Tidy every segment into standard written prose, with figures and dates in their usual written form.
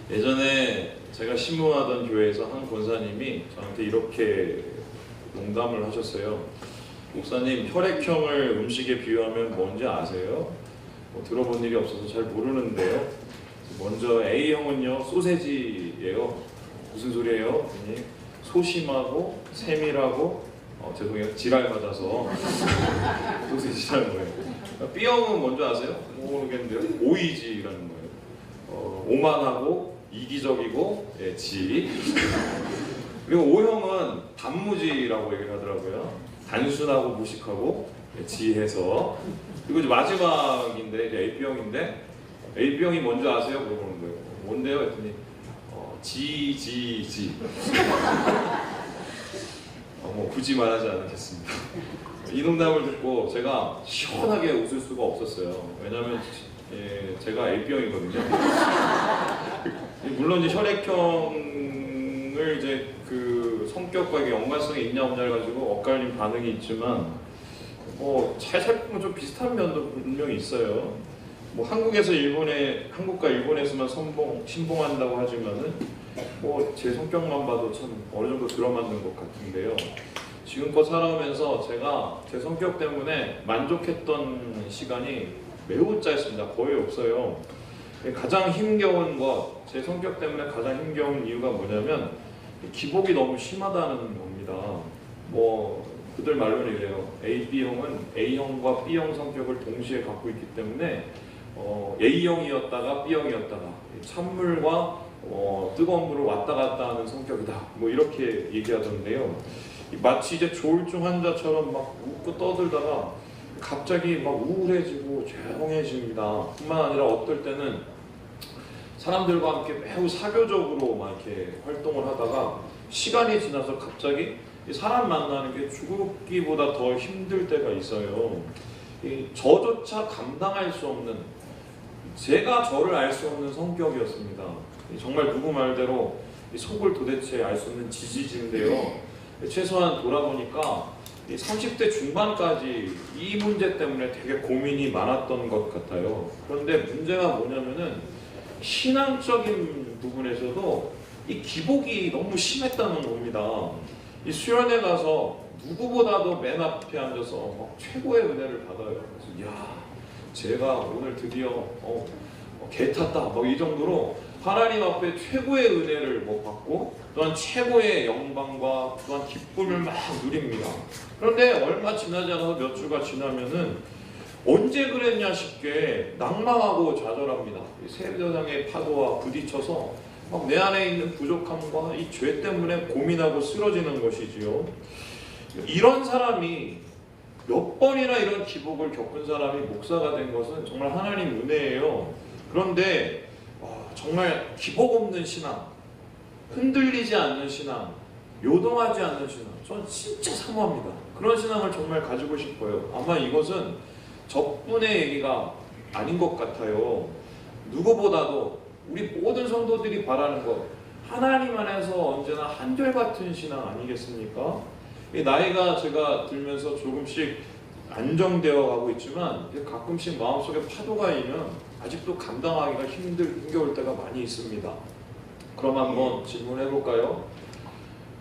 예전에 제가 신무하던 교회에서 한 권사님이 저한테 이렇게 농담을 하셨어요. 목사님, 혈액형을 음식에 비유하면 뭔지 아세요? 들어본 일이 없어서 잘 모르는데요. 먼저 A형은요, 소세지예요. 무슨 소리예요? 소심하고 세밀하고 죄송해요, 지랄 맞아서 소세지라는 거예요. B형은 뭔지 아세요? 모르겠는데요. 오이지라는 거예요. 오만하고 이기적이고 지. 그리고 O형은 단무지라고 얘기를 하더라고요. 단순하고 무식하고 지해서. 그리고 이제 마지막인데 이제 AB형인데, AB형이 뭔지 아세요? 물어보는 거예요. 뭔데요? 했더니 지. 뭐 굳이 말하지 않겠습니다. 이 농담을 듣고 제가 시원하게 웃을 수가 없었어요. 왜냐하면 제가 AB형이거든요. 물론 이제 혈액형을 이제 그 성격과 이게 연관성이 있냐 없냐를 가지고 엇갈린 반응이 있지만, 잘 살펴보면 좀 비슷한 면도 분명히 있어요. 뭐 한국과 일본에서만 신봉한다고 하지만은 제 성격만 봐도 참 어느 정도 들어맞는 것 같은데요. 지금껏 살아오면서 제가 제 성격 때문에 만족했던 시간이 매우 짧습니다. 거의 없어요. 가장 힘겨운 것, 제 성격 때문에 가장 힘겨운 이유가 뭐냐면 기복이 너무 심하다는 겁니다. 그들 말로는 이래요. AB형은 A형과 B형 성격을 동시에 갖고 있기 때문에 A형이었다가 B형이었다가 찬물과 뜨거운 물을 왔다 갔다 하는 성격이다. 이렇게 얘기하던데요. 마치 이제 조울증 환자처럼 막 웃고 떠들다가 갑자기 막 우울해지고 조용해집니다. 뿐만 아니라 어떨 때는 사람들과 함께 매우 사교적으로 막 이렇게 활동을 하다가 시간이 지나서 갑자기 사람 만나는 게 죽기보다 더 힘들 때가 있어요. 저조차 감당할 수 없는, 제가 저를 알 수 없는 성격이었습니다. 정말 누구 말대로 속을 도대체 알 수 없는 지지지인데요. 최소한 돌아보니까 30대 중반까지 이 문제 때문에 되게 고민이 많았던 것 같아요. 그런데 문제가 뭐냐면은 신앙적인 부분에서도 이 기복이 너무 심했다는 겁니다. 이 수련회 가서 누구보다도 맨 앞에 앉아서 최고의 은혜를 받아요. 그래서 제가 오늘 드디어 개 탔다 이 정도로 하나님 앞에 최고의 은혜를 받고 또한 최고의 영광과 또한 기쁨을 막 누립니다. 그런데 얼마 지나지 않아서 몇 주가 지나면은 언제 그랬냐 싶게 낭망하고 좌절합니다. 세상의 파도와 부딪혀서 내 안에 있는 부족함과 이 죄 때문에 고민하고 쓰러지는 것이지요. 이런 사람이 몇 번이나 이런 기복을 겪은 사람이 목사가 된 것은 정말 하나님 은혜예요. 그런데 정말 기복 없는 신앙, 흔들리지 않는 신앙, 요동하지 않는 신앙, 저는 진짜 사모합니다. 그런 신앙을 정말 가지고 싶어요. 아마 이것은 저뿐의 얘기가 아닌 것 같아요. 누구보다도 우리 모든 성도들이 바라는 것, 하나님 안에서 언제나 한결같은 신앙 아니겠습니까? 나이가 제가 들면서 조금씩 안정되어 가고 있지만 가끔씩 마음속에 파도가 일면 아직도 감당하기가 힘겨울 때가 많이 있습니다. 그럼 한번 질문해 볼까요?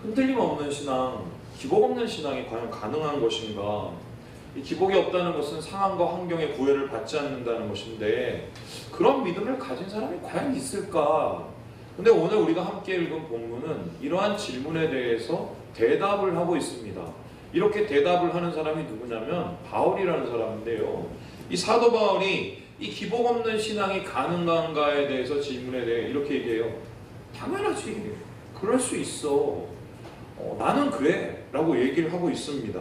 흔들림 없는 신앙, 기복 없는 신앙이 과연 가능한 것인가? 이 기복이 없다는 것은 상황과 환경의 구애를 받지 않는다는 것인데, 그런 믿음을 가진 사람이 과연 있을까? 근데 오늘 우리가 함께 읽은 본문은 이러한 질문에 대해서 대답을 하고 있습니다. 이렇게 대답을 하는 사람이 누구냐면 바울이라는 사람인데요. 이 사도 바울이 이 기복 없는 신앙이 가능한가에 대해서 질문에 대해 이렇게 얘기해요. 당연하지. 그럴 수 있어. 나는 그래. 라고 얘기를 하고 있습니다.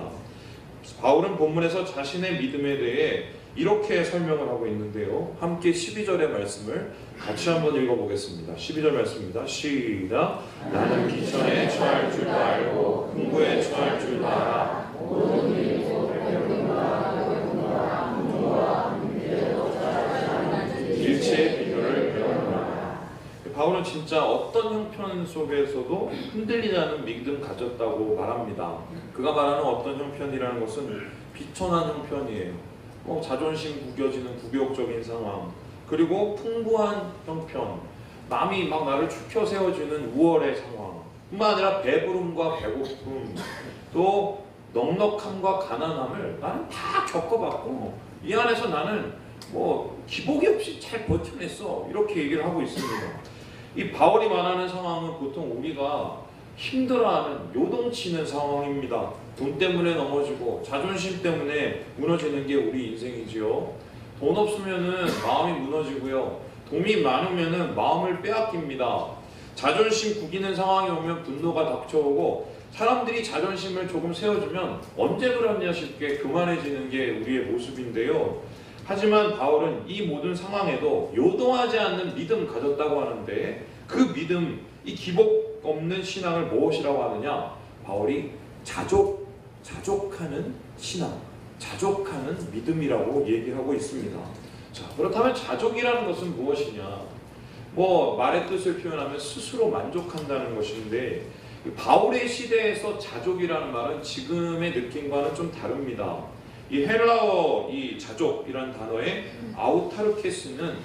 바울은 본문에서 자신의 믿음에 대해 이렇게 설명을 하고 있는데요. 함께 12절의 말씀을 같이 한번 읽어보겠습니다. 12절 말씀입니다. 시작. 나는 기천에 처할 줄도 알고 흥부에 처할 줄도 알아. 일체의 비교를 배웠노라. 바울은 진짜 어떤 형편 속에서도 흔들리지 않은 믿음 가졌다고 말합니다. 그가 말하는 어떤 형편이라는 것은 비천한 형편이에요. 자존심 구겨지는 굴욕적인 상황, 그리고 풍부한 형편, 남이 막 나를 추켜 세워주는 우월의 상황 뿐만 아니라 배부름과 배고픔 또 넉넉함과 가난함을 나는 다 겪어봤고 이 안에서 나는 뭐 기복이 없이 잘 버텨냈어 이렇게 얘기를 하고 있습니다. 이 바울이 말하는 상황은 보통 우리가 힘들어하는 요동치는 상황입니다. 돈 때문에 넘어지고 자존심 때문에 무너지는 게 우리 인생이지요. 돈 없으면은 마음이 무너지고요. 돈이 많으면은 마음을 빼앗깁니다. 자존심 구기는 상황이 오면 분노가 닥쳐오고 사람들이 자존심을 조금 세워주면 언제 그러냐 싶게 교만해지는 게 우리의 모습인데요. 하지만 바울은 이 모든 상황에도 요동하지 않는 믿음 가졌다고 하는데 그 믿음, 이 기복 없는 신앙을 무엇이라고 하느냐? 바울이 자족하는 신앙, 자족하는 믿음이라고 얘기하고 있습니다. 자, 그렇다면 자족이라는 것은 무엇이냐? 뭐 말의 뜻을 표현하면 스스로 만족한다는 것인데 바울의 시대에서 자족이라는 말은 지금의 느낌과는 좀 다릅니다. 이 헬라어 이 자족이라는 단어의 아우타르케스는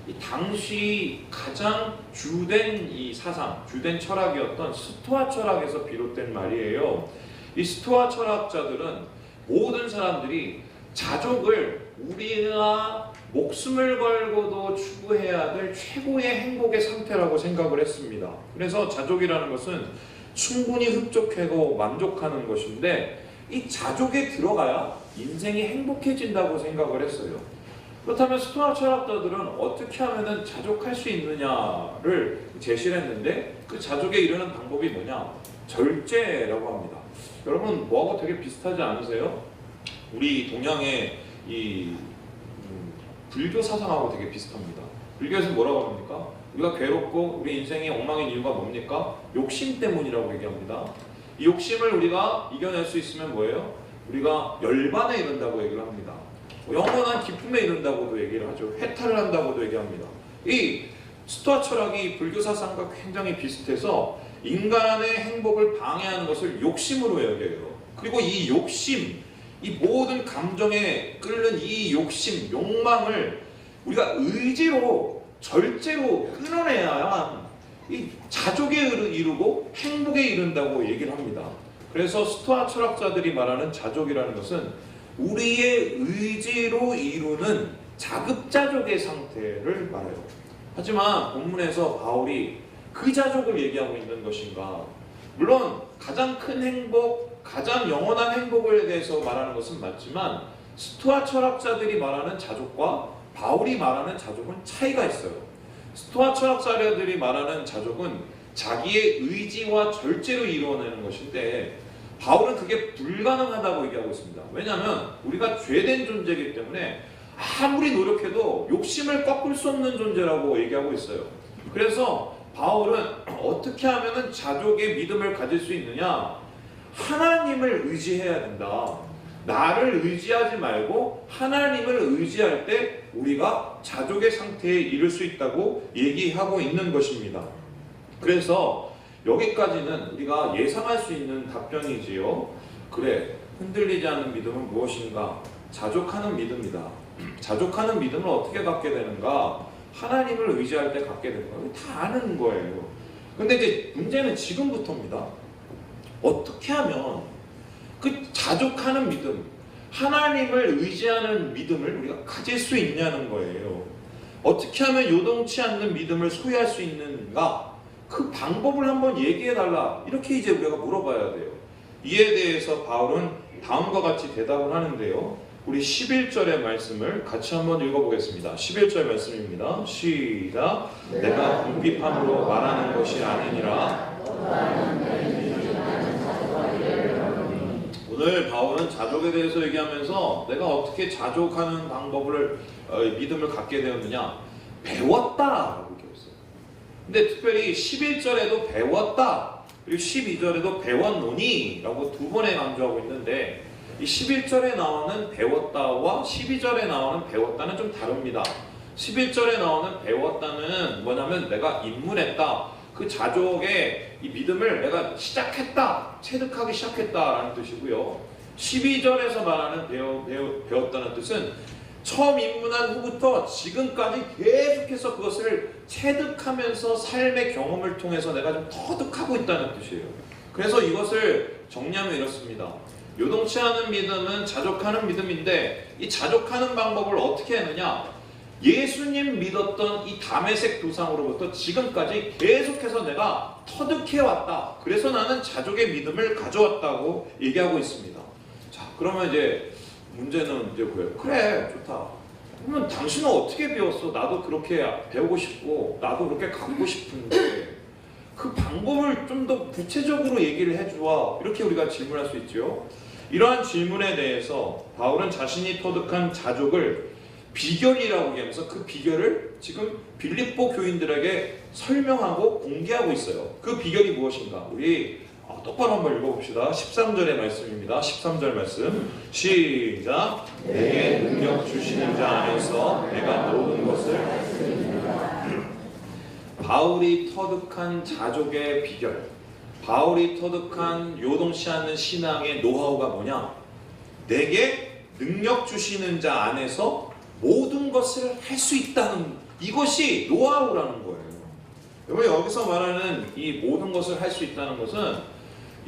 이 당시 가장 주된 이 사상, 주된 철학이었던 스토아 철학에서 비롯된 말이에요. 이 스토아 철학자들은 모든 사람들이 자족을 우리가 목숨을 걸고도 추구해야 될 최고의 행복의 상태라고 생각을 했습니다. 그래서 자족이라는 것은 충분히 흡족하고 만족하는 것인데 이 자족에 들어가야 인생이 행복해진다고 생각을 했어요. 그렇다면 스토아 철학자들은 어떻게 하면 자족할 수 있느냐를 제시를 했는데 그 자족에 이르는 방법이 뭐냐? 절제라고 합니다. 여러분 뭐하고 되게 비슷하지 않으세요? 우리 동양의 이 불교 사상하고 되게 비슷합니다. 불교에서 뭐라고 합니까? 우리가 괴롭고 우리 인생이 엉망인 이유가 뭡니까? 욕심 때문이라고 얘기합니다. 이 욕심을 우리가 이겨낼 수 있으면 뭐예요? 우리가 열반에 이른다고 얘기를 합니다. 영원한 기쁨에 이른다고도 얘기를 하죠. 해탈을 한다고도 얘기합니다. 이 스토아 철학이 불교 사상과 굉장히 비슷해서 인간의 행복을 방해하는 것을 욕심으로 여겨요. 그리고 이 욕심, 이 모든 감정에 끓는 이 욕심, 욕망을 우리가 의지로 절제로 끊어내야만 이 자족에 이르고 행복에 이른다고 얘기를 합니다. 그래서 스토아 철학자들이 말하는 자족이라는 것은 우리의 의지로 이루는 자급자족의 상태를 말해요. 하지만 본문에서 바울이 그 자족을 얘기하고 있는 것인가? 물론 가장 큰 행복, 가장 영원한 행복에 대해서 말하는 것은 맞지만 스토아 철학자들이 말하는 자족과 바울이 말하는 자족은 차이가 있어요. 스토아 철학자들이 말하는 자족은 자기의 의지와 절제로 이루어내는 것인데 바울은 그게 불가능하다고 얘기하고 있습니다. 왜냐하면 우리가 죄된 존재이기 때문에 아무리 노력해도 욕심을 꺾을 수 없는 존재라고 얘기하고 있어요. 그래서 바울은 어떻게 하면 자족의 믿음을 가질 수 있느냐? 하나님을 의지해야 된다. 나를 의지하지 말고 하나님을 의지할 때 우리가 자족의 상태에 이를 수 있다고 얘기하고 있는 것입니다. 그래서 여기까지는 우리가 예상할 수 있는 답변이지요. 그래, 흔들리지 않는 믿음은 무엇인가? 자족하는 믿음이다. 자족하는 믿음을 어떻게 갖게 되는가? 하나님을 의지할 때 갖게 되는 거예요. 다 아는 거예요. 근데 이제 문제는 지금부터입니다. 어떻게 하면 그 자족하는 믿음, 하나님을 의지하는 믿음을 우리가 가질 수 있냐는 거예요. 어떻게 하면 요동치 않는 믿음을 소유할 수 있는가? 그 방법을 한번 얘기해달라. 이렇게 이제 우리가 물어봐야 돼요. 이에 대해서 바울은 다음과 같이 대답을 하는데요. 우리 11절의 말씀을 같이 한번 읽어보겠습니다. 11절 말씀입니다. 시작. 내가 궁핍함으로 말하는 것이 아니니라. 오늘 바울은 자족에 대해서 얘기하면서 내가 어떻게 자족하는 방법을 믿음을 갖게 되었느냐? 배웠다라고 얘기했어요. 근데 특별히 11절에도 배웠다, 그리고 12절에도 배웠노니 라고 두 번에 강조하고 있는데 이 11절에 나오는 배웠다와 12절에 나오는 배웠다는 좀 다릅니다. 11절에 나오는 배웠다는 뭐냐면 내가 입문했다. 그 자족의 이 믿음을 내가 시작했다, 체득하기 시작했다라는 뜻이고요. 12절에서 말하는 배웠다는 뜻은 처음 입문한 후부터 지금까지 계속해서 그것을 체득하면서 삶의 경험을 통해서 내가 좀 터득하고 있다는 뜻이에요. 그래서 이것을 정리하면 이렇습니다. 요동치 않은 믿음은 자족하는 믿음인데, 이 자족하는 방법을 어떻게 하느냐? 예수님 믿었던 이 다메섹 도상으로부터 지금까지 계속해서 내가 터득해왔다. 그래서 나는 자족의 믿음을 가져왔다고 얘기하고 있습니다. 자, 그러면 이제 문제는 이제 뭐예요? 그래, 좋다. 그러면 당신은 어떻게 배웠어? 나도 그렇게 배우고 싶고 나도 그렇게 갖고 싶은데 그 방법을 좀 더 구체적으로 얘기를 해주와. 이렇게 우리가 질문할 수 있죠. 이러한 질문에 대해서 바울은 자신이 터득한 자족을 비결이라고 얘기하면서 그 비결을 지금 빌립보 교인들에게 설명하고 공개하고 있어요. 그 비결이 무엇인가? 우리 똑바로 한번 읽어봅시다. 13절의 말씀입니다. 13절 말씀 시작. 내게 능력 주시는 자 안에서 내가 모든 것을 할 수 있습니다. 바울이 터득한 자족의 비결, 바울이 터득한 요동치 않는 신앙의 노하우가 뭐냐? 내게 능력 주시는 자 안에서 모든 것을 할 수 있다는, 이것이 노하우라는 거예요. 여러분, 여기서 말하는 이 모든 것을 할 수 있다는 것은,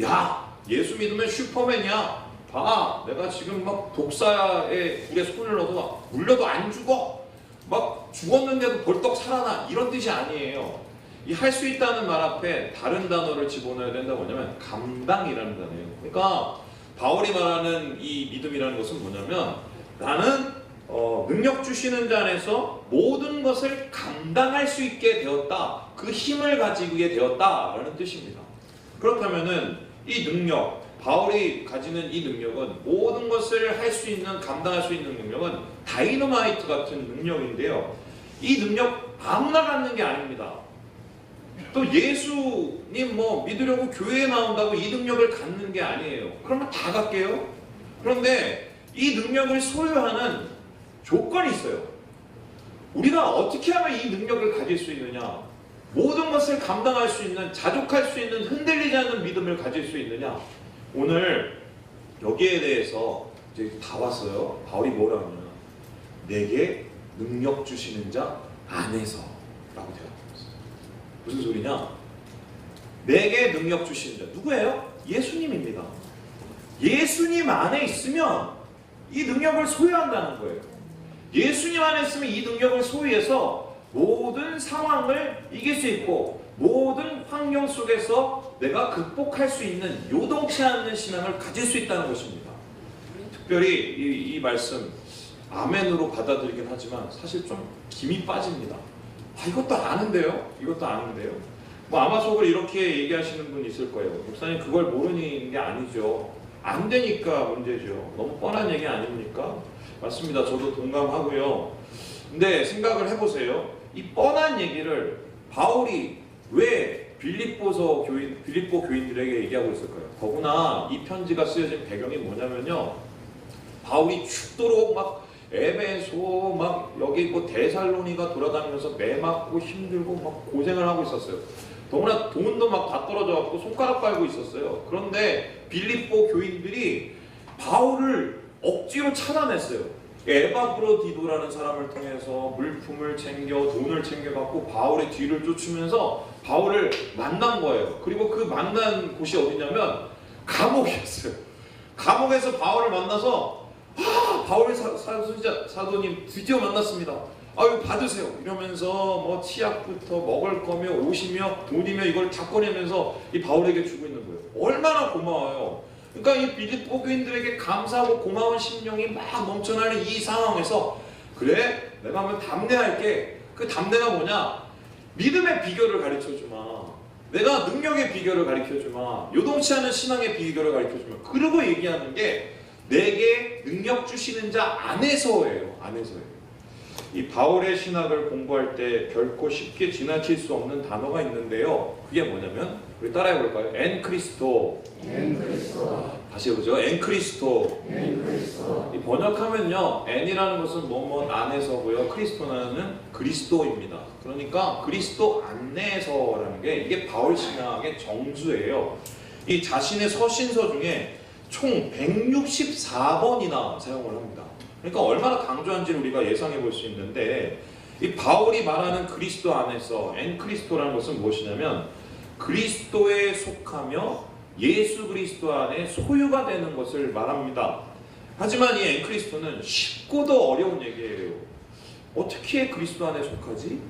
야, 예수 믿으면 슈퍼맨이야. 봐, 내가 지금 막 독사의 불에 손을 넣어도 물려도 안 죽어. 막 죽었는데도 벌떡 살아나. 이런 뜻이 아니에요. 이 할 수 있다는 말 앞에 다른 단어를 집어넣어야 된다고. 뭐냐면 감당이라는 단어예요. 그러니까 바울이 말하는 이 믿음이라는 것은 뭐냐면, 나는 능력 주시는 자 안에서 모든 것을 감당할 수 있게 되었다. 그 힘을 가지게 되었다라는 뜻입니다. 그렇다면은 이 능력, 바울이 가지는 이 능력은, 모든 것을 할 수 있는, 감당할 수 있는 능력은 다이너마이트 같은 능력인데요. 이 능력 아무나 갖는 게 아닙니다. 또 예수님 믿으려고 교회에 나온다고 이 능력을 갖는 게 아니에요. 그러면 다 갖게요? 그런데 이 능력을 소유하는 조건이 있어요. 우리가 어떻게 하면 이 능력을 가질 수 있느냐? 모든 것을 감당할 수 있는, 자족할 수 있는, 흔들리지 않는 믿음을 가질 수 있느냐? 오늘 여기에 대해서 이제 다 왔어요. 바울이 뭐라고 하냐? 내게 능력 주시는 자 안에서 라고 대답했어요. 무슨 소리냐? 내게 능력 주시는 자 누구예요? 예수님입니다. 예수님 안에 있으면 이 능력을 소유한다는 거예요. 예수님 안에 있으면 이 능력을 소유해서 모든 상황을 이길 수 있고 모든 환경 속에서 내가 극복할 수 있는 요동치 않는 신앙을 가질 수 있다는 것입니다. 특별히 이 말씀 아멘으로 받아들이긴 하지만 사실 좀 김이 빠집니다. 이것도 아는데요? 이것도 아는데요? 아마 속을 이렇게 얘기하시는 분 있을 거예요. 목사님, 그걸 모르는 게 아니죠. 안 되니까 문제죠. 너무 뻔한 얘기 아닙니까? 맞습니다. 저도 동감하고요. 근데 생각을 해보세요. 이 뻔한 얘기를 바울이 왜 빌립보 교인들에게 얘기하고 있을까요? 더구나 이 편지가 쓰여진 배경이 뭐냐면요, 바울이 죽도록 막 에베소 막 여기 데살로니가 돌아다니면서 매 맞고 힘들고 막 고생을 하고 있었어요. 더구나 돈도 막 다 떨어져 갖고 손가락 빨고 있었어요. 그런데 빌립보 교인들이 바울을 억지로 차단했어요. 에바브로디도라는 사람을 통해서 물품을 챙겨 돈을 챙겨갖고 바울의 뒤를 쫓으면서 바울을 만난 거예요. 그리고 그 만난 곳이 어디냐면 감옥이었어요. 감옥에서 바울을 만나서 바울의 사도님 드디어 만났습니다. 이거 받으세요. 이러면서 치약부터 먹을 거며 옷이며 돈이며 이걸 다 꺼내면서 이 바울에게 주고 있는 거예요. 얼마나 고마워요. 그러니까 이 빌립보 교인들에게 감사하고 고마운 심령이 막 넘쳐나는 이 상황에서, 그래, 내가 한번 담대할게. 그 담대가 뭐냐? 믿음의 비결을 가르쳐주마. 내가 능력의 비결을 가르쳐주마. 요동치 않은 신앙의 비결을 가르쳐주마. 그러고 얘기하는 게 내게 능력 주시는 자 안에서예요. 안에서예요. 이 바울의 신학을 공부할 때 결코 쉽게 지나칠 수 없는 단어가 있는데요. 그게 뭐냐면, 우리 따라해 볼까요? 엔크리스토. 다시 해보죠. 엔크리스토. 이 번역하면요, 엔이라는 것은 뭐뭐 안에서고요, 크리스토는 그리스도입니다. 그러니까 그리스도 안에서라는 게 이게 바울 신학의 정수예요. 이 자신의 서신서 중에 총 164번이나 사용을 합니다. 그러니까 얼마나 강조한지를 우리가 예상해 볼 수 있는데, 이 바울이 말하는 그리스도 안에서 엔크리스토라는 것은 무엇이냐면 그리스도에 속하며 예수 그리스도 안에 소유가 되는 것을 말합니다. 하지만 이 엔크리스토는 쉽고도 어려운 얘기예요. 어떻게 그리스도 안에 속하지?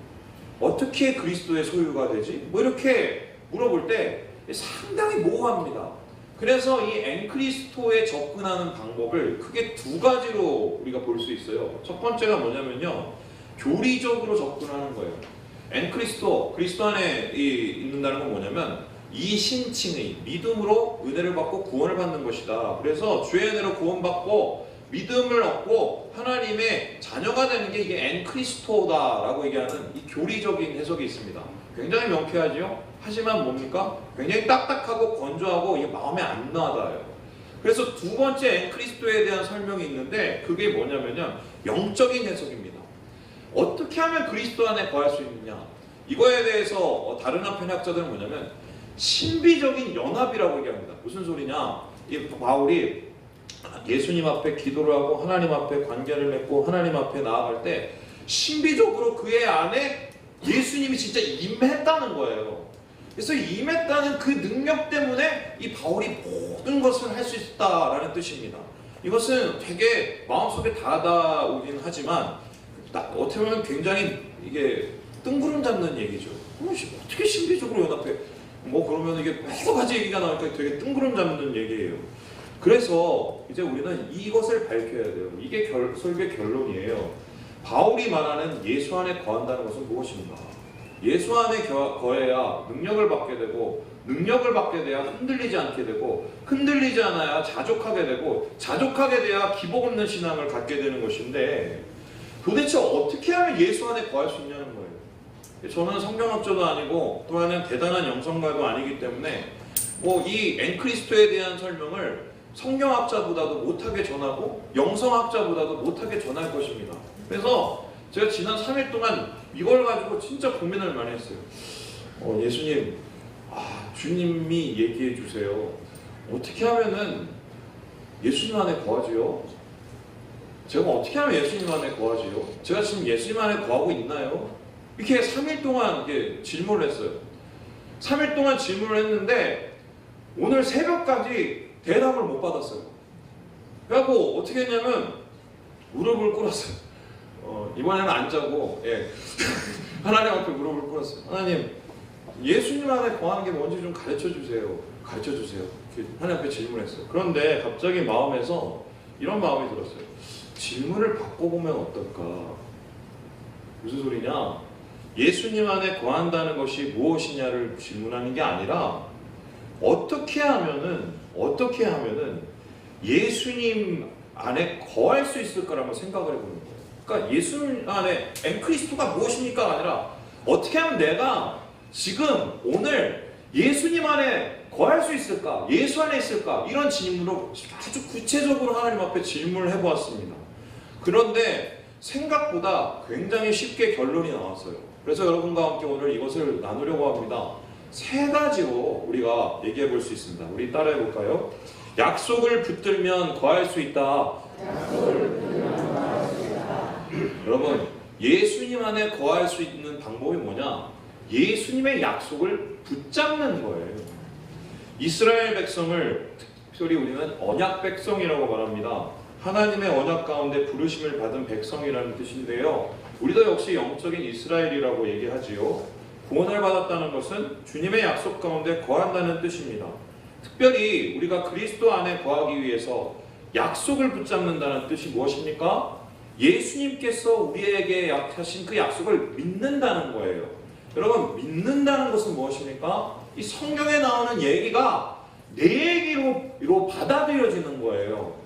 어떻게 그리스도의 소유가 되지? 뭐 이렇게 물어볼 때 상당히 모호합니다. 그래서 이 엔크리스토에 접근하는 방법을 크게 두 가지로 우리가 볼 수 있어요. 첫 번째가 뭐냐면요, 교리적으로 접근하는 거예요. 엔크리스토, 그리스도 안에 있는다는 건 뭐냐면 이신칭의 믿음으로 은혜를 받고 구원을 받는 것이다. 그래서 주의 은혜로 구원받고 믿음을 얻고 하나님의 자녀가 되는 게 이게 엔크리스토다라고 얘기하는 이 교리적인 해석이 있습니다. 굉장히 명쾌하죠. 하지만 뭡니까? 굉장히 딱딱하고 건조하고 이게 마음에 안 와닿아요. 그래서 두 번째 엔크리스토에 대한 설명이 있는데 그게 뭐냐면요, 영적인 해석입니다. 어떻게 하면 그리스도 안에 거할 수 있느냐, 이거에 대해서 다른 한편 학자들은 뭐냐면 신비적인 연합이라고 얘기합니다. 무슨 소리냐, 이 바울이 예수님 앞에 기도를 하고 하나님 앞에 관계를 맺고 하나님 앞에 나아갈 때 신비적으로 그의 안에 예수님이 진짜 임했다는 거예요. 그래서 임했다는 그 능력 때문에 이 바울이 모든 것을 할 수 있다라는 뜻입니다. 이것은 되게 마음속에 다가오긴 하지만 어떻게 보면 굉장히 이게 뜬구름 잡는 얘기죠. 어떻게 신비적으로 연합해? 뭐 그러면 이게 여러 가지 얘기가 나오니까 되게 뜬구름 잡는 얘기예요. 그래서 이제 우리는 이것을 밝혀야 돼요. 이게 설교의 결론이에요. 바울이 말하는 예수 안에 거한다는 것은 무엇인가? 예수 안에 거해야 능력을 받게 되고, 능력을 받게 돼야 흔들리지 않게 되고, 흔들리지 않아야 자족하게 되고, 자족하게 돼야 기복 없는 신앙을 갖게 되는 것인데, 도대체 어떻게 하면 예수 안에 거할 수 있냐는 거예요. 저는 성경학자도 아니고 또한 대단한 영성가도 아니기 때문에 뭐 이 엔크리스토에 대한 설명을 성경학자보다도 못하게 전하고 영성학자보다도 못하게 전할 것입니다. 그래서 제가 지난 3일 동안 이걸 가지고 진짜 고민을 많이 했어요. 예수님, 주님이 얘기해 주세요. 어떻게 하면은 예수님 안에 거하지요? 제가 어떻게 하면 예수님 안에 거하지요? 제가 지금 예수님 안에 거하고 있나요? 이렇게 3일 동안 이렇게 질문을 했어요. 3일 동안 질문을 했는데 오늘 새벽까지 대답을 못 받았어요. 그래갖고 어떻게 했냐면 무릎을 꿇었어요. 이번에는 안 자고 하나님 앞에 무릎을 꿇었어요. 하나님, 예수님 안에 거하는 게 뭔지 좀 가르쳐주세요. 가르쳐주세요. 하나님 앞에 질문했어요. 그런데 갑자기 마음에서 이런 마음이 들었어요. 질문을 바꿔보면 어떨까? 무슨 소리냐? 예수님 안에 거한다는 것이 무엇이냐를 질문하는 게 아니라 어떻게 하면은 예수님 안에 거할 수 있을까라고 생각을 해보는 거예요. 그러니까 예수님 안에 엔크리스토가 무엇입니까가 아니라 어떻게 하면 내가 지금 오늘 예수님 안에 거할 수 있을까? 예수 안에 있을까? 이런 질문으로 아주 구체적으로 하나님 앞에 질문을 해보았습니다. 그런데 생각보다 굉장히 쉽게 결론이 나왔어요. 그래서 여러분과 함께 오늘 이것을 나누려고 합니다. 세 가지로 우리가 얘기해 볼 수 있습니다. 우리 따라해 볼까요? 약속을 붙들면 거할 수 있다. 여러분, 예수님 안에 거할 수 있는 방법이 뭐냐? 예수님의 약속을 붙잡는 거예요. 이스라엘 백성을 특별히 우리는 언약 백성이라고 말합니다. 하나님의 언약 가운데 부르심을 받은 백성이라는 뜻인데요. 우리도 역시 영적인 이스라엘이라고 얘기하지요. 구원을 받았다는 것은 주님의 약속 가운데 거한다는 뜻입니다. 특별히 우리가 그리스도 안에 거하기 위해서 약속을 붙잡는다는 뜻이 무엇입니까? 예수님께서 우리에게 하신 그 약속을 믿는다는 거예요. 여러분, 믿는다는 것은 무엇입니까? 이 성경에 나오는 얘기가 내 얘기로 받아들여지는 거예요.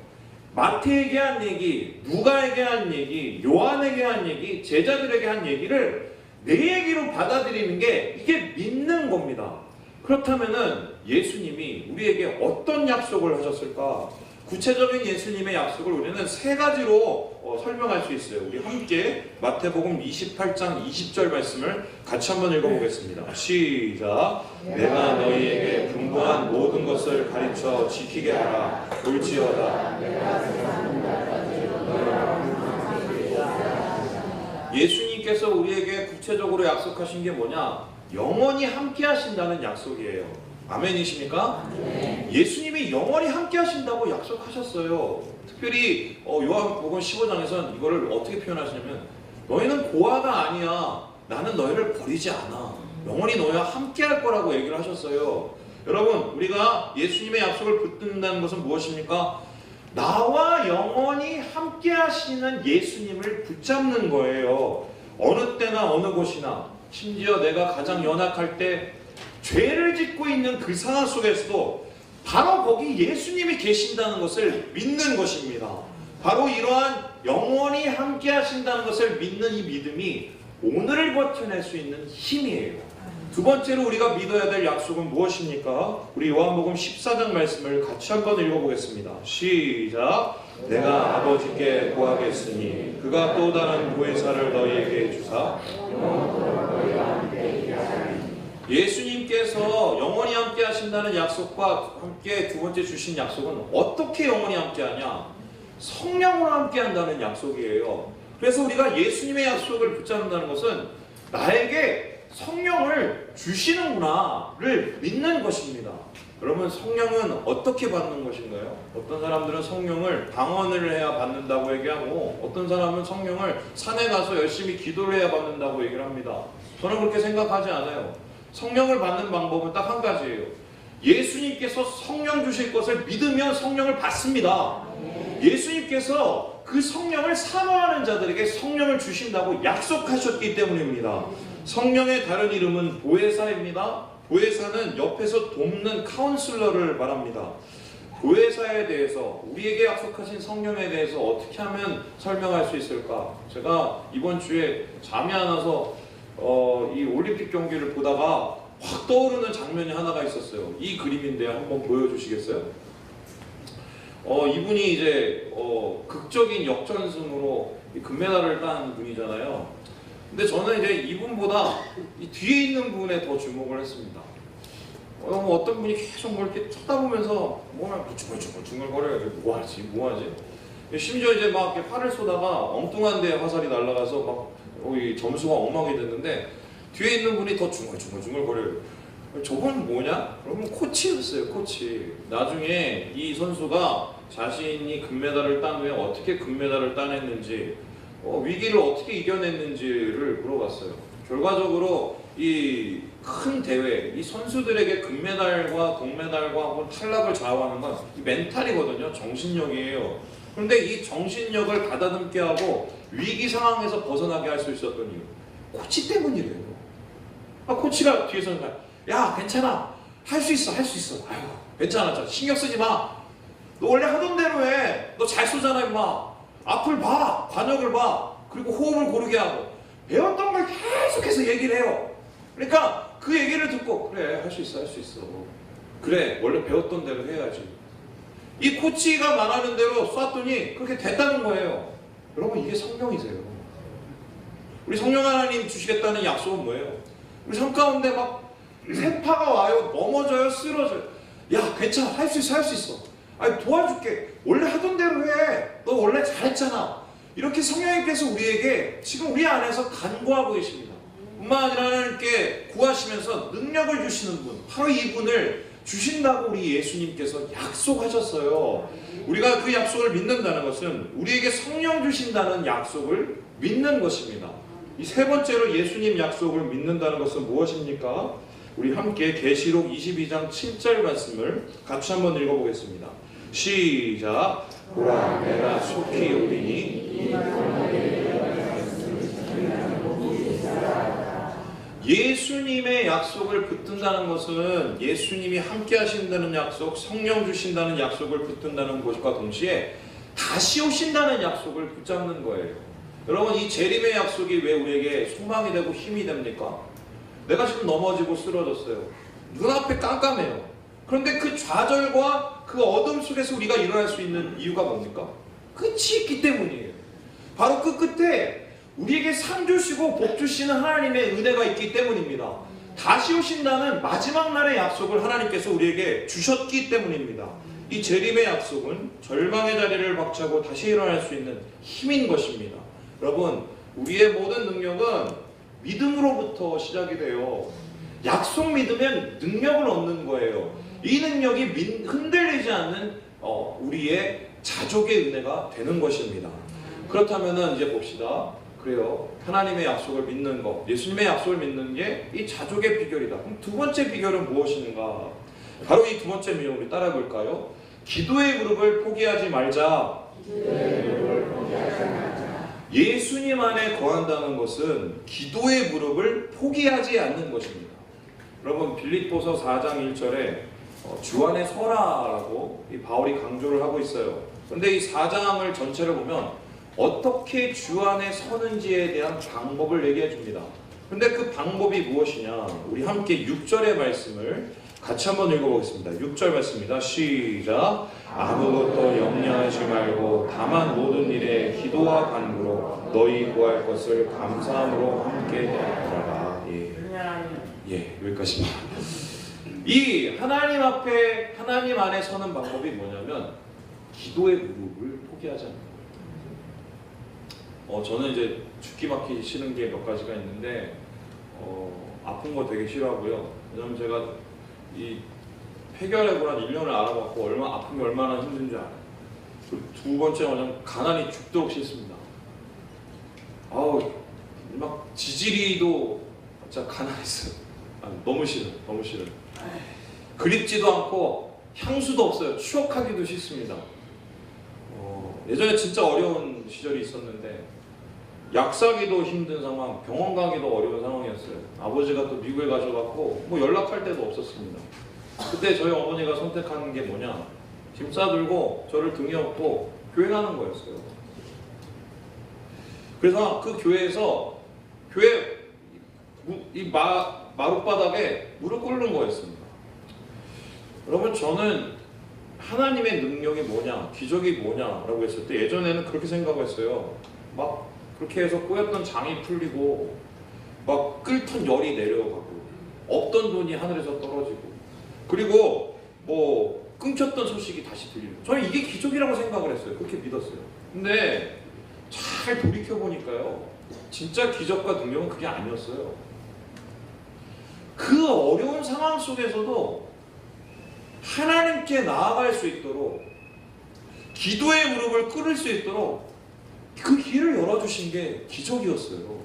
마태에게 한 얘기, 누가에게 한 얘기, 요한에게 한 얘기, 제자들에게 한 얘기를 내 얘기로 받아들이는 게 이게 믿는 겁니다. 그렇다면은 예수님이 우리에게 어떤 약속을 하셨을까? 구체적인 예수님의 약속을 우리는 세 가지로 설명할 수 있어요. 우리 함께 마태복음 28장 20절 말씀을 같이 한번 읽어보겠습니다. 시작. 내가 너희에게 분부한 모든 것을 가르쳐 지키게 하라. 올지어다. 예수님께서 우리에게 구체적으로 약속하신 게 뭐냐? 영원히 함께 하신다는 약속이에요. 아멘이십니까? 예수님이 영원히 함께 하신다고 약속하셨어요. 특별히 요한복음 15장에서는 이거를 어떻게 표현하시냐면, 너희는 고아가 아니야. 나는 너희를 버리지 않아. 영원히 너희와 함께 할 거라고 얘기를 하셨어요. 여러분, 우리가 예수님의 약속을 붙든다는 것은 무엇입니까? 나와 영원히 함께 하시는 예수님을 붙잡는 거예요. 어느 때나 어느 곳이나, 심지어 내가 가장 연약할 때 죄를 짓고 있는 그 상황 속에서도 바로 거기 예수님이 계신다는 것을 믿는 것입니다. 바로 이러한 영원히 함께 하신다는 것을 믿는 이 믿음이 오늘을 버텨낼 수 있는 힘이에요. 두 번째로 우리가 믿어야 될 약속은 무엇입니까? 우리 요한복음 14장 말씀을 같이 한번 읽어보겠습니다. 시작! 내가 아버지께 구하겠으니 그가 또 다른 보혜사를 너희에게 주사 예수님께서 영원히 함께 하신다는 약속과 함께 두 번째 주신 약속은 어떻게 영원히 함께 하냐? 성령으로 함께 한다는 약속이에요. 그래서 우리가 예수님의 약속을 붙잡는다는 것은 나에게 성령을 주시는구나를 믿는 것입니다. 여러분, 성령은 어떻게 받는 것인가요? 어떤 사람들은 성령을 방언을 해야 받는다고 얘기하고, 어떤 사람은 성령을 산에 가서 열심히 기도를 해야 받는다고 얘기를 합니다. 저는 그렇게 생각하지 않아요. 성령을 받는 방법은 딱 한 가지예요. 예수님께서 성령 주실 것을 믿으면 성령을 받습니다. 예수님께서 그 성령을 사모하는 자들에게 성령을 주신다고 약속하셨기 때문입니다. 성령의 다른 이름은 보혜사입니다. 보혜사는 옆에서 돕는 카운슬러를 말합니다. 보혜사에 대해서, 우리에게 약속하신 성령에 대해서 어떻게 하면 설명할 수 있을까? 제가 이번 주에 잠이 안 와서 이 올림픽 경기를 보다가 확 떠오르는 장면이 하나가 있었어요. 이 그림인데요. 한번 보여주시겠어요? 이분이 이제 극적인 역전승으로 금메달을 딴 분이잖아요. 근데 저는 이제 이분보다 이 뒤에 있는 분에 더 주목을 했습니다. 어떤 분이 계속 뭘 이렇게 쳐다보면서 뭐만 중얼중얼거려요. 뭐하지? 심지어 이제 막 이렇게 팔을 쏘다가 엉뚱한 데 화살이 날아가서 막 점수가 엉망이 됐는데, 뒤에 있는 분이 더 중얼거려요. 저분 뭐냐? 그러면 코치였어요. 코치. 나중에 이 선수가 자신이 금메달을 딴 후에 어떻게 금메달을 따냈는지, 위기를 어떻게 이겨냈는지를 물어봤어요. 결과적으로 이 큰 대회, 이 선수들에게 금메달과 동메달과 혹은 탈락을 좌우하는 건 멘탈이거든요. 정신력이에요. 그런데 이 정신력을 가다듬게 하고 위기 상황에서 벗어나게 할 수 있었던 이유, 코치 때문이래요. 코치가 뒤에서는 야, 괜찮아, 할 수 있어. 아유, 괜찮아, 신경 쓰지 마. 너 원래 하던 대로 해. 너 잘 쏘잖아, 임마. 앞을 봐, 관역을 봐. 그리고 호흡을 고르게 하고, 배웠던 걸 계속해서 얘기를 해요. 그러니까 그 얘기를 듣고, 그래, 할 수 있어. 그래, 원래 배웠던 대로 해야지. 이 코치가 말하는 대로 쐈더니 그렇게 됐다는 거예요. 여러분, 이게 성령이세요. 우리 성령 하나님 주시겠다는 약속은 뭐예요? 우리 삶 가운데 막 세파가 와요. 넘어져요. 쓰러져요. 야, 괜찮아. 할 수 있어. 아니, 도와줄게. 원래 하던 대로 해. 너 원래 잘했잖아. 이렇게 성령님께서 우리에게 지금 우리 안에서 간구하고 계십니다. 뿐만 아니라 하나님께 구하시면서 능력을 주시는 분, 바로 이분을 주신다고 우리 예수님께서 약속하셨어요. 우리가 그 약속을 믿는다는 것은 우리에게 성령 주신다는 약속을 믿는 것입니다. 이 세 번째로 예수님 약속을 믿는다는 것은 무엇입니까? 우리 함께 계시록 22장 7절 말씀을 같이 한번 읽어보겠습니다. 시작! 보라, 내가 속히 오리니 예수님의 약속을 붙든다는 것은 예수님이 함께 하신다는 약속, 성령 주신다는 약속을 붙든다는 것과 동시에 다시 오신다는 약속을 붙잡는 거예요. 여러분, 이 재림의 약속이 왜 우리에게 소망이 되고 힘이 됩니까? 내가 지금 넘어지고 쓰러졌어요. 눈앞에 깜깜해요. 그런데 그 좌절과 그 어둠 속에서 우리가 일어날 수 있는 이유가 뭡니까? 끝이 있기 때문이에요. 바로 그 끝에 우리에게 상 주시고 복 주시는 하나님의 은혜가 있기 때문입니다. 다시 오신다는 마지막 날의 약속을 하나님께서 우리에게 주셨기 때문입니다. 이 재림의 약속은 절망의 자리를 박차고 다시 일어날 수 있는 힘인 것입니다. 여러분, 우리의 모든 능력은 믿음으로부터 시작이 돼요. 약속 믿으면 능력을 얻는 거예요. 이 능력이 흔들리지 않는 우리의 자족의 은혜가 되는 것입니다. 그렇다면 이제 봅시다. 그래요. 하나님의 약속을 믿는 것, 예수님의 약속을 믿는 게 이 자족의 비결이다. 그럼 두 번째 비결은 무엇인가? 바로 이 두 번째 비결 우리 따라해 볼까요? 기도의 무릎을 포기하지 말자. 예수님 안에 거한다는 것은 기도의 무릎을 포기하지 않는 것입니다. 여러분 빌립보서 4장 1절에 주 안에 서라라고 이 바울이 강조를 하고 있어요. 그런데 이 4장을 전체를 보면 어떻게 주 안에 서는지에 대한 방법을 얘기해 줍니다. 그런데 그 방법이 무엇이냐? 우리 함께 6절의 말씀을 같이 한번 읽어보겠습니다. 6절 말씀입니다. 시작. 아무것도 염려하지 말고 다만 모든 일에 기도와 간구로 너희 구할 것을 감사함으로 함께 하라. 예, 여기까지입니다. 이 하나님 앞에 하나님 안에 서는 방법이 뭐냐면 기도의 무릎을 포기하지 않는 거예요. 저는 이제 죽기 막히기 싫은 게 몇 가지가 있는데 아픈 거 되게 싫어하고요. 왜냐면 제가 이 폐결핵을 한 1년을 알아봤고 아픈 게 얼마나 힘든지 알아요. 두 번째 뭐냐면 가난이 죽도록 싫습니다. 막 지지리도 진짜 가난했어요. 너무 싫어요. 너무 싫어요. 그립지도 않고 향수도 없어요. 추억하기도 싫습니다. 예전에 진짜 어려운 시절이 있었는데 약 사기도 힘든 상황, 병원 가기도 어려운 상황이었어요. 아버지가 또 미국에 가셔갖고 연락할 데도 없었습니다. 그때 저희 어머니가 선택하는 게 뭐냐? 짐 싸들고 저를 등에 업고 교회 가는 거였어요. 그래서 그 교회에서 이 마룻바닥에 무릎 꿇는 거였습니다. 여러분 저는 하나님의 능력이 뭐냐, 기적이 뭐냐라고 했을 때 예전에는 그렇게 생각했어요. 막 그렇게 해서 꼬였던 장이 풀리고 막 끓던 열이 내려가고 없던 돈이 하늘에서 떨어지고 그리고 끊겼던 소식이 다시 들리고 저는 이게 기적이라고 생각을 했어요. 그렇게 믿었어요. 근데 잘 돌이켜보니까요 진짜 기적과 능력은 그게 아니었어요. 그 어려운 상황 속에서도 하나님께 나아갈 수 있도록 기도의 무릎을 꿇을 수 있도록 그 길을 열어주신 게 기적이었어요.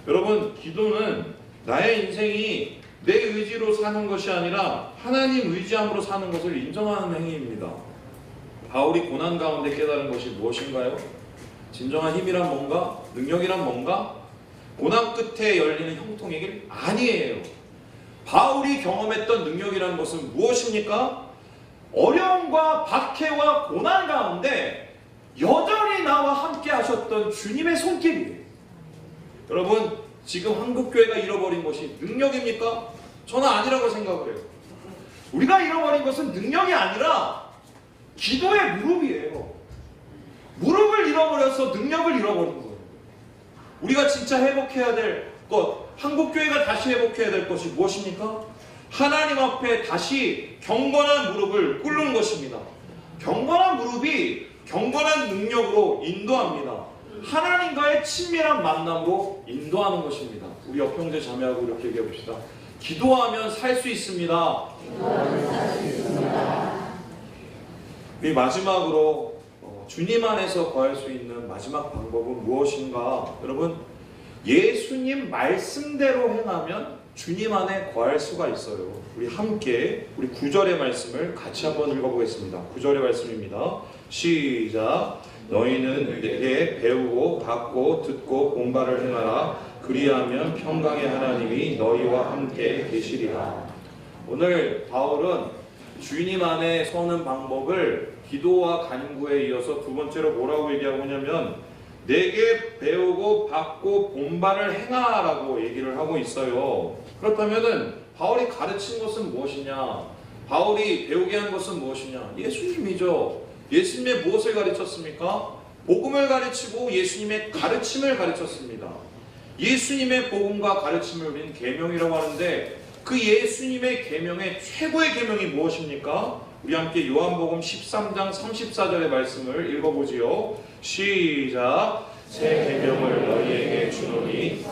여러분 기도는 나의 인생이 내 의지로 사는 것이 아니라 하나님 의지함으로 사는 것을 인정하는 행위입니다. 바울이 고난 가운데 깨달은 것이 무엇인가요? 진정한 힘이란 뭔가? 능력이란 뭔가? 고난 끝에 열리는 형통의 길? 아니에요. 바울이 경험했던 능력이라는 것은 무엇입니까? 어려움과 박해와 고난 가운데 여전히 나와 함께 하셨던 주님의 손길이에요. 여러분 지금 한국교회가 잃어버린 것이 능력입니까? 저는 아니라고 생각을 해요. 우리가 잃어버린 것은 능력이 아니라 기도의 무릎이에요. 무릎을 잃어버려서 능력을 잃어버린 거예요. 우리가 진짜 회복해야 될 것, 한국교회가 다시 회복해야 될 것이 무엇입니까? 하나님 앞에 다시 경건한 무릎을 꿇는 것입니다. 경건한 무릎이 경건한 능력으로 인도합니다. 하나님과의 친밀한 만남으로 인도하는 것입니다. 우리 옆 형제 자매하고 이렇게 얘기해 봅시다. 기도하면 살 수 있습니다. 이 마지막으로 주님 안에서 거할 수 있는 마지막 방법은 무엇인가? 여러분 예수님 말씀대로 행하면 주님 안에 거할 수가 있어요. 우리 함께 우리 9절의 말씀을 같이 한번 읽어보겠습니다. 9절의 말씀입니다. 시작. 너희는 내게 배우고 받고 듣고 본바를 행하라. 그리하면 평강의 하나님이 너희와 함께 계시리라. 오늘 바울은 주님 안에 서는 방법을 기도와 간구에 이어서 두 번째로 뭐라고 얘기하고 있냐면 내게 배우고 받고 본바를 행하라고 얘기를 하고 있어요. 그렇다면은 바울이 가르친 것은 무엇이냐? 바울이 배우게 한 것은 무엇이냐? 예수님이죠. 예수님의 무엇을 가르쳤습니까? 복음을 가르치고 예수님의 가르침을 가르쳤습니다. 예수님의 복음과 가르침을 우리는 계명이라고 하는데 그 예수님의 계명의 최고의 계명이 무엇입니까? 우리 함께 요한복음 13장 34절의 말씀을 읽어보지요. 시작. 새 계명을 너희에게 주노니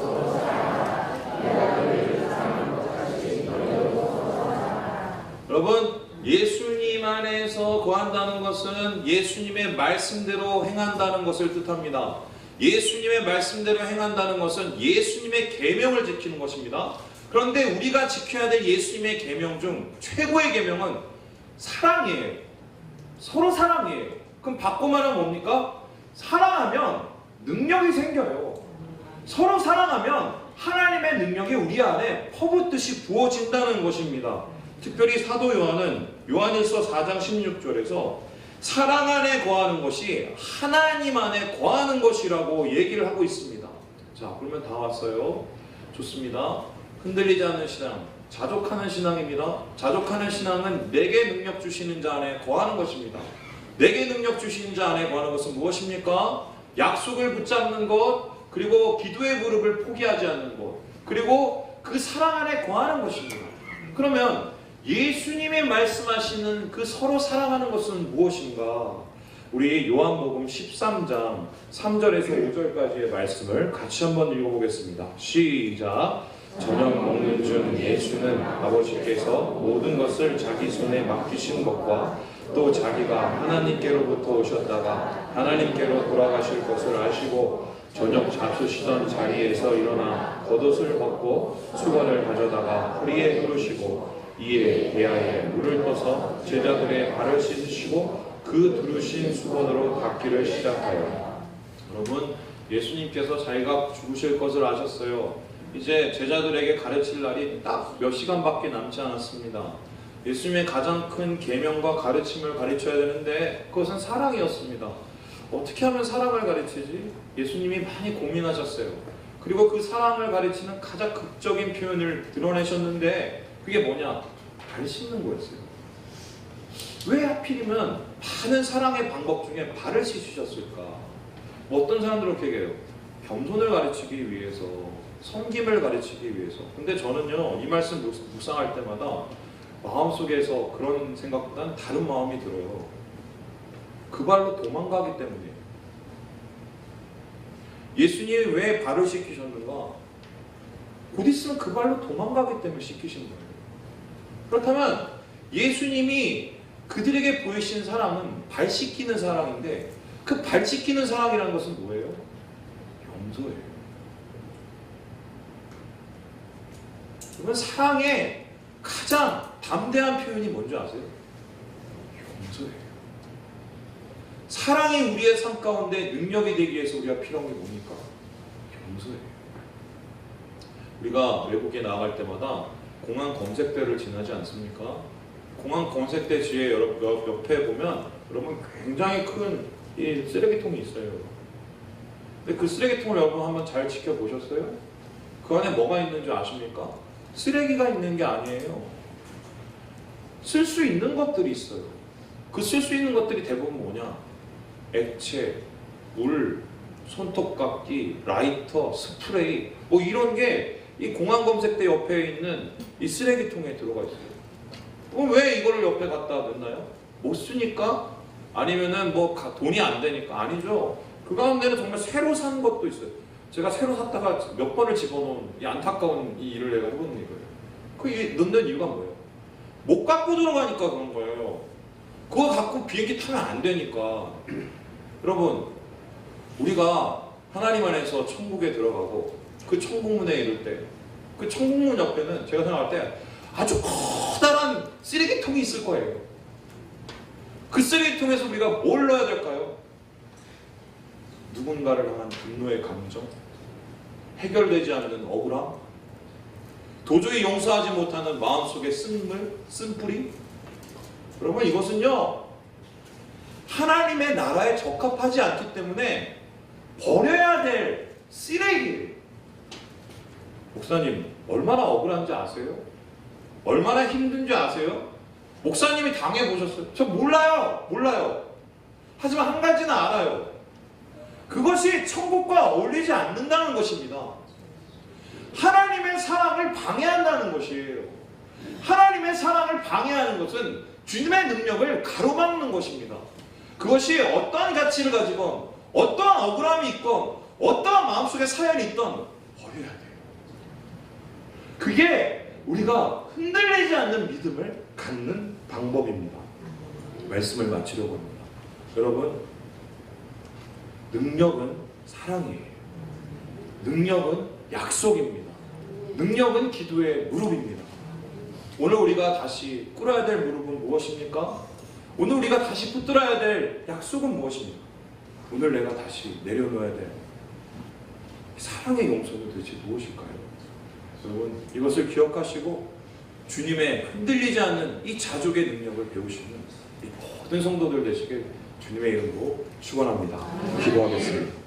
여러분, 예수님 안에서 거한다는 것은 예수님의 말씀대로 행한다는 것을 뜻합니다. 예수님의 말씀대로 행한다는 것은 예수님의 계명을 지키는 것입니다. 그런데 우리가 지켜야 될 예수님의 계명 중 최고의 계명은 사랑이에요. 서로 사랑이에요. 그럼 바꿔 말하면 뭡니까? 사랑하면 능력이 생겨요. 서로 사랑하면 하나님의 능력이 우리 안에 퍼붓듯이 부어진다는 것입니다. 특별히 사도 요한은 요한일서 4장 16절에서 사랑 안에 거하는 것이 하나님 안에 거하는 것이라고 얘기를 하고 있습니다. 자, 그러면 다 왔어요. 좋습니다. 흔들리지 않는 신앙, 자족하는 신앙입니다. 자족하는 신앙은 내게 능력 주시는 자 안에 거하는 것입니다. 내게 능력 주시는 자 안에 거하는 것은 무엇입니까? 약속을 붙잡는 것, 그리고 기도의 무릎을 포기하지 않는 것, 그리고 그 사랑 안에 거하는 것입니다. 그러면 예수님이 말씀하시는 그 서로 사랑하는 것은 무엇인가? 우리 요한복음 13장 3절에서 5절까지의 말씀을 같이 한번 읽어보겠습니다. 시작! 저녁 먹는 중 예수는 아버지께서 모든 것을 자기 손에 맡기신 것과 또 자기가 하나님께로부터 오셨다가 하나님께로 돌아가실 것을 아시고 저녁 잡수시던 자리에서 일어나 겉옷을 벗고 수건을 가져다가 허리에 두르시고 이에 대야에 물을 떠서 제자들의 발을 씻으시고 그 두르신 수건으로 닦기를 시작하여. 여러분, 예수님께서 자기가 죽으실 것을 아셨어요. 이제 제자들에게 가르칠 날이 딱 몇 시간밖에 남지 않았습니다. 예수님의 가장 큰 계명과 가르침을 가르쳐야 되는데 그것은 사랑이었습니다. 어떻게 하면 사랑을 가르치지? 예수님이 많이 고민하셨어요. 그리고 그 사랑을 가르치는 가장 극적인 표현을 드러내셨는데 그게 뭐냐? 발 씻는 거였어요. 왜 하필이면 많은 사랑의 방법 중에 발을 씻으셨을까? 뭐 어떤 사람들은 그렇게 얘기해요. 겸손을 가르치기 위해서, 섬김을 가르치기 위해서. 근데 저는요, 이 말씀 묵상할 때마다 마음속에서 그런 생각보다는 다른 마음이 들어요. 그 발로 도망가기 때문이에요. 예수님이 왜 발을 씻기셨는가? 곧 있으면 그 발로 도망가기 때문에 씻기신 거예요. 그렇다면 예수님이 그들에게 보이신 사랑은 발 씻기는 사랑인데 그 발 씻기는 사랑이라는 것은 뭐예요? 용서예요. 그러면 사랑의 가장 담대한 표현이 뭔지 아세요? 용서예요. 사랑이 우리의 삶 가운데 능력이 되기 위해서 우리가 필요한 게 뭡니까? 용서예요. 우리가 외국에 나갈 때마다 공항 검색대를 지나지 않습니까? 공항 검색대 뒤에 옆에 보면 여러분 굉장히 큰 이 쓰레기통이 있어요. 근데 그 쓰레기통을 여러분 한번 잘 지켜보셨어요? 그 안에 뭐가 있는 줄 아십니까? 쓰레기가 있는 게 아니에요. 쓸 수 있는 것들이 있어요. 그 쓸 수 있는 것들이 대부분 뭐냐? 액체, 물, 손톱깎이, 라이터, 스프레이 뭐 이런 게 이 공항 검색대 옆에 있는 이 쓰레기통에 들어가 있어요. 그럼 왜 이거를 옆에 갖다 넣나요? 못 쓰니까? 아니면은 뭐 돈이 안 되니까? 아니죠. 그 가운데는 정말 새로 산 것도 있어요. 제가 새로 샀다가 몇 번을 집어넣은 이 안타까운 이 일을 내가 해보는 이거예요. 그 넣는 이유가 뭐예요? 못 갖고 들어가니까 그런 거예요. 그거 갖고 비행기 타면 안 되니까. 여러분, 우리가 하나님 안에서 천국에 들어가고 그 천국문에 이를 때 그 천국문 옆에는 제가 생각할 때 아주 커다란 쓰레기통이 있을 거예요. 그 쓰레기통에서 우리가 뭘 넣어야 될까요? 누군가를 향한 분노의 감정, 해결되지 않는 억울함, 도저히 용서하지 못하는 마음속의 쓴뿌리. 여러분, 이것은요 하나님의 나라에 적합하지 않기 때문에 버려야 될 쓰레기예요. 목사님, 얼마나 억울한지 아세요? 얼마나 힘든지 아세요? 목사님이 당해보셨어요? 저 몰라요. 하지만 한 가지는 알아요. 그것이 천국과 어울리지 않는다는 것입니다. 하나님의 사랑을 방해한다는 것이에요. 하나님의 사랑을 방해하는 것은 주님의 능력을 가로막는 것입니다. 그것이 어떠한 가치를 가지건, 어떠한 억울함이 있건, 어떠한 마음속에 사연이 있던 버려야 돼요. 그게 우리가 흔들리지 않는 믿음을 갖는 방법입니다. 말씀을 마치려고 합니다. 여러분, 능력은 사랑이에요. 능력은 약속입니다. 능력은 기도의 무릎입니다. 오늘 우리가 다시 꿇어야 될 무릎은 무엇입니까? 오늘 우리가 다시 붙들어야 될 약속은 무엇입니까? 오늘 내가 다시 내려놓아야 될 사랑의 용서는 도대체 무엇일까요? 여러분, 이것을 기억하시고 주님의 흔들리지 않는 이 자족의 능력을 배우시는 이 모든 성도들 되시길 주님의 이름으로 축원합니다. 기도하겠습니다.